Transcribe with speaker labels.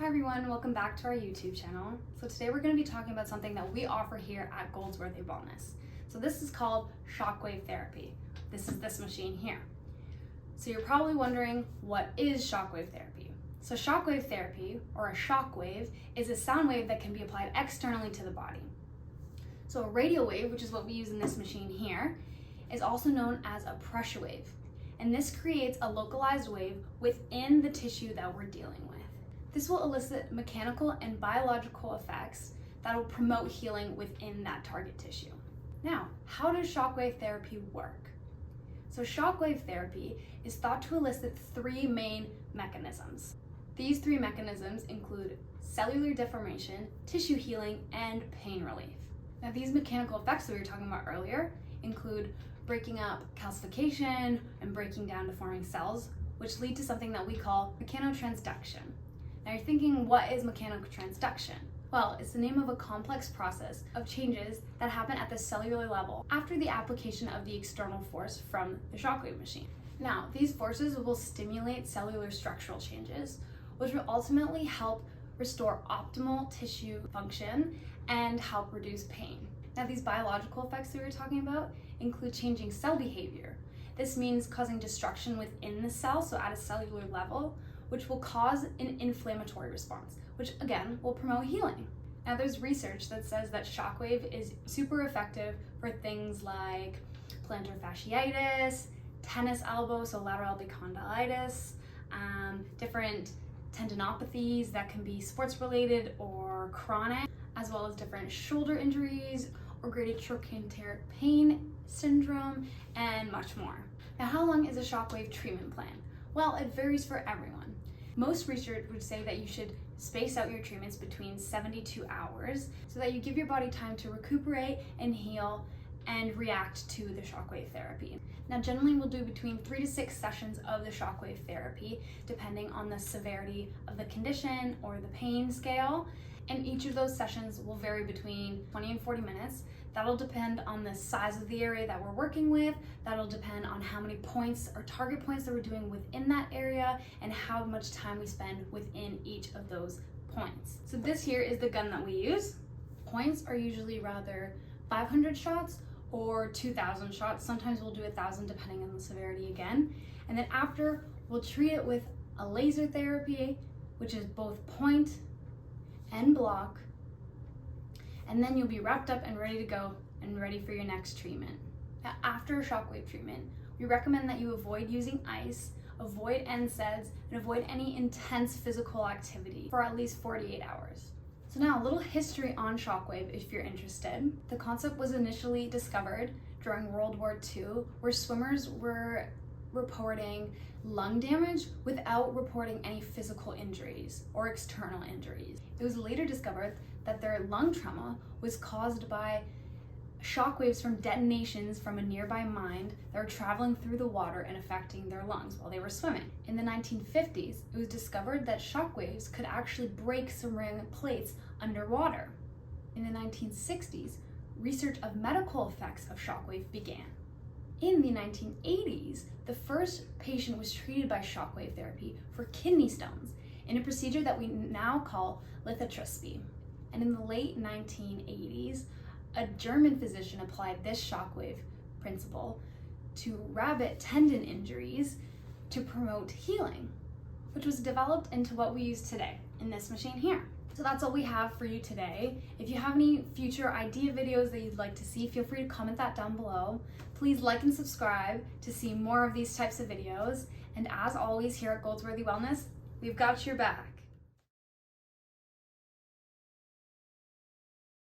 Speaker 1: everyone, welcome back to our YouTube channel. So today we're going to be talking about something that we offer here at Goldsworthy Wellness. So this is called Shockwave Therapy. This is this machine here. So you're probably wondering, what is shockwave therapy? So shockwave therapy, or a shockwave, is a sound wave that can be applied externally to the body. So a radio wave, which is what we use in this machine here, is also known as a pressure wave. And this creates a localized wave within the tissue that we're dealing with. This will elicit mechanical and biological effects that will promote healing within that target tissue. Now, how does shockwave therapy work? So shockwave therapy is thought to elicit three main mechanisms. These three mechanisms include cellular deformation, tissue healing, and pain relief. Now, these mechanical effects that we were talking about earlier include breaking up calcification and breaking down deforming cells, which lead to something that we call mechanotransduction. Now you're thinking, what is mechanotransduction? Well, it's the name of a complex process of changes that happen at the cellular level after the application of the external force from the shockwave machine. Now, these forces will stimulate cellular structural changes, which will ultimately help restore optimal tissue function and help reduce pain. Now, these biological effects that we were talking about include changing cell behavior. This means causing destruction within the cell, so at a cellular level, which will cause an inflammatory response, which again will promote healing. Now, there's research that says that shockwave is super effective for things like plantar fasciitis, tennis elbow, so lateral epicondylitis, different tendinopathies that can be sports related or chronic, as well as different shoulder injuries or graded trochanteric pain syndrome, and much more. Now, how long is a shockwave treatment plan? Well, it varies for everyone. Most research would say that you should space out your treatments between 72 hours so that you give your body time to recuperate and heal and react to the shockwave therapy. Now, generally we'll do between 3 to 6 sessions of the shockwave therapy, depending on the severity of the condition or the pain scale. And each of those sessions will vary between 20 and 40 minutes. That'll depend on the size of the area that we're working with. That'll depend on how many points or target points that we're doing within that area and how much time we spend within each of those points. So this here is the gun that we use. Points are usually rather 500 shots or 2,000 shots. Sometimes we'll do 1,000 depending on the severity again. And then after, we'll treat it with a laser therapy, which is both point and block, and then you'll be wrapped up and ready to go and ready for your next treatment. Now, after a shockwave treatment, we recommend that you avoid using ice, avoid NSAIDs, and avoid any intense physical activity for at least 48 hours. So now, a little history on shockwave if you're interested. The concept was initially discovered during World War II, where swimmers were reporting lung damage without reporting any physical injuries or external injuries. It was later discovered that their lung trauma was caused by shockwaves from detonations from a nearby mine that were traveling through the water and affecting their lungs while they were swimming. In the 1950s, it was discovered that shockwaves could actually break ceramic plates underwater. In the 1960s, research of medical effects of shockwave began. In the 1980s, the first patient was treated by shockwave therapy for kidney stones in a procedure that we now call lithotripsy. And in the late 1980s, a German physician applied this shockwave principle to rabbit tendon injuries to promote healing, which was developed into what we use today in this machine here. So that's all we have for you today. If you have any future idea videos that you'd like to see, feel free to comment that down below. Please like and subscribe to see more of these types of videos. And as always, here at Goldsworthy Wellness, we've got your back.